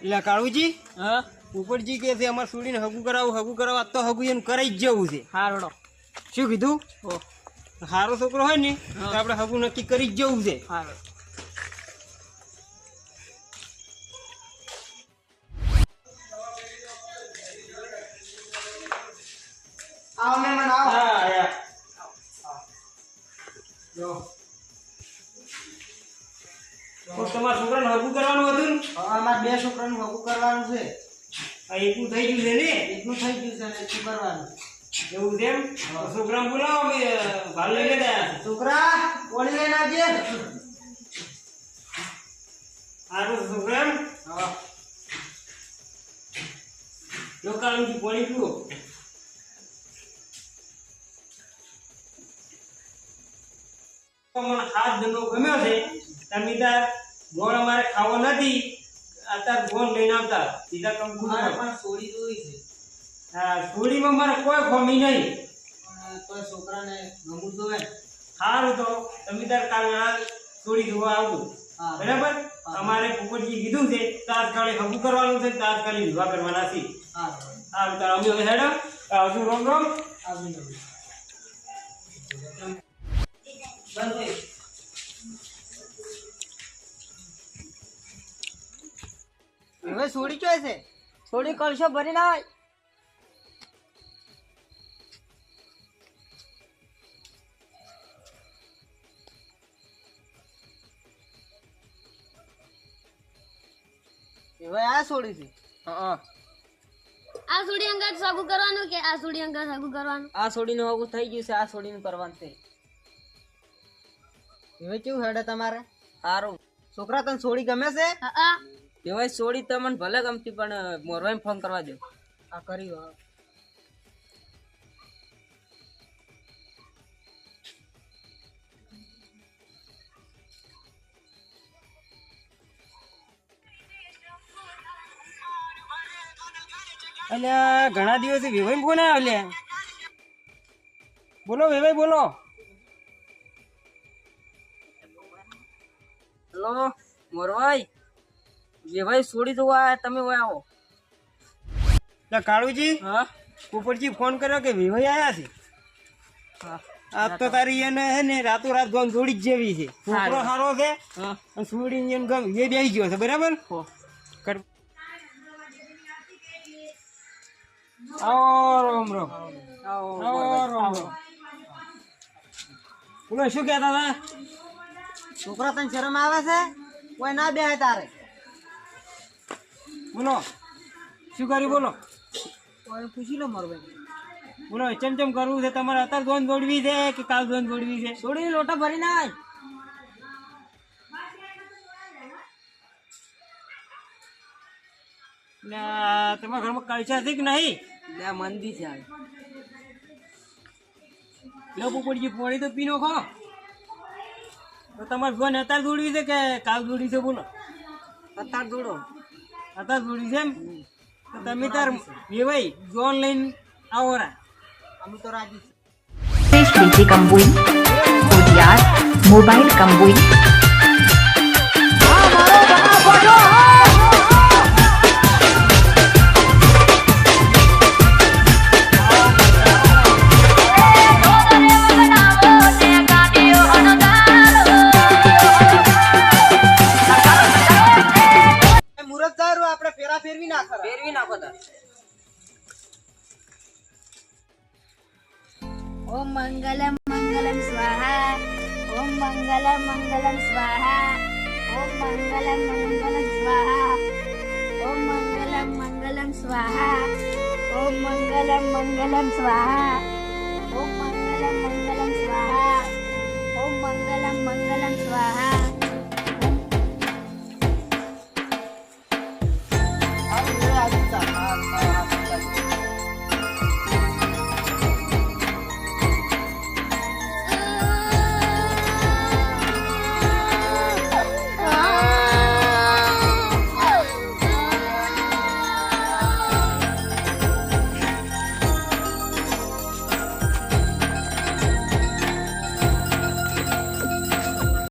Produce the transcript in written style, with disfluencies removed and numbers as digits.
એટલે કાળુજી હા ઉપરજી કે છે અમારે છોડીને હગું કરાવું આજ તો હગું એમ કરાઈ જ જવું છે. હારડો શું કીધું? ઓ સારો છોકરો હોય ને તો આપણે હગું નક્કી કરી જ જવું છે. હારડો આવો મહેમાન આવો. હા યાર જો તો તમારા છોકરાને હગું કરવાનું હતું ને? હવે અમારે બે છોકરાનું હગું કરવાનું છે. આ એકલું થઈ ગયું છે ને? એટલું થઈ ગયું છે ને શું કરવાનું? એવું છે એમ? તો છોકરાને બોલાવો અમે ભાલ લઈ લેતા આવ્યા. છોકરા કોણી લઈને આવજે. સારું છોકરા એમ? હા જો કાળુજી પાણી પીવો. મને હાથ ધંધો ગમ્યો છે. તમે તાર ગોળ અમારે ખાવો નથી. અત્યારે ગોળ લઈને આવતા સીધા કંકુ મારે પણ છોડી જોઈ છે હા થોડીમાં મારે કોઈ ખોમી નહીં. પણ તો છોકરાને ગમું તો હોય. સારું તો તમે તાર કાલના થોડી જોવા આવજો. હા. બરાબર? અમારે પોપટજી કીધું છે તાત્કાલિક હગું કરવાનું છે, તાત્કાલિક વિવાહ કરવાના છે. હા સારું તાર અમે હવે હેડો આવજો. રોમ રોમ. આવી જાવ. બંધ થઈ. હવે છોડી ચોય છે. થોડી કળશો ભરી ના હોય હવે આ છોડી છે. હા આ સુડી અંગત સગું કરવાનું કે આ સુડી અંગત સગું કરવાનું? આ છોડીનું હગું થઈ ગયું છે, આ છોડીનું કરવાનું છે. હવે કેવું હેડે તમારે? સારું છોકરા તને છોડી ગમે છે? હા એવાય છોડી તમને ભલે ગમતી પણ મોરવાઈને ફોન કરવા દો. આ કરી હવે. અલ્યા ઘણા દિવસથી વેવાઈ ફોન આવ્યો લ્યા. બોલો વેવાઈ બોલો. હેલો મોરવાઈ વેવાઈ છોડી દો આ તમે ઓય આવો. એટલે કાળુજી હા પોપટજી ફોન કર્યો કે વેવાઈ આવ્યા છે. હા આજ તો તારી એને હે ને રાતો રાત ગમ જોડી જ જેવી છે. છોકરો સારો છે હા અને છોડીને એને ગમ એ બેસી ગયો છે. બરાબર? હો કર આવો રોમ રોમ. આવો આવો રોમ રોમ. બોલો શું કહેતા હતા? છોકરા તને શરમ આવે છે? કોઈ ના બે તારે. બોલો શું કર્યું? બોલો કોઈ પૂછી લો મારું ભાઈ. બોલો ચમ કરવું છે તમારે? અત્યારે દોન દોડવી છે કે કાલ દોન દોડવી છે? છોડી લોટા ભરી નાય. એટલે તમારા ઘરમાં કલ્ચર છે કે નહીં? લે મંદી છે આ. લો પોપટજી પાણી તો પીનો ખો. તો તમારે દોન અત્યારે દોડવી છે કે કાલ દોડવી છે? બોલો અત્યાર દોડો અત્યારે દોડવી છે એમ? તો તમે તાર વેવાઈ જોન લઈને આવો રા. અમે તો રાજી છીએ. Sriti Kambui, ODR, Mobile Kambui. મુરત સારું આપણે ફેરા ફેરવી નાખો. ફેરવી નાખો તાર. ઓમ મંગલમ મંગલમ સ્વાહા ઓમ મંગલમ મંગલમ સ્વાહા ઓમ મંગલમ મંગલમ સ્વાહા ઓમ મંગલમ મંગલમ સ્વાહા ઓમ મંગલમ મંગલમ સ્વાહા ઓમ મંગલમ મંગલમ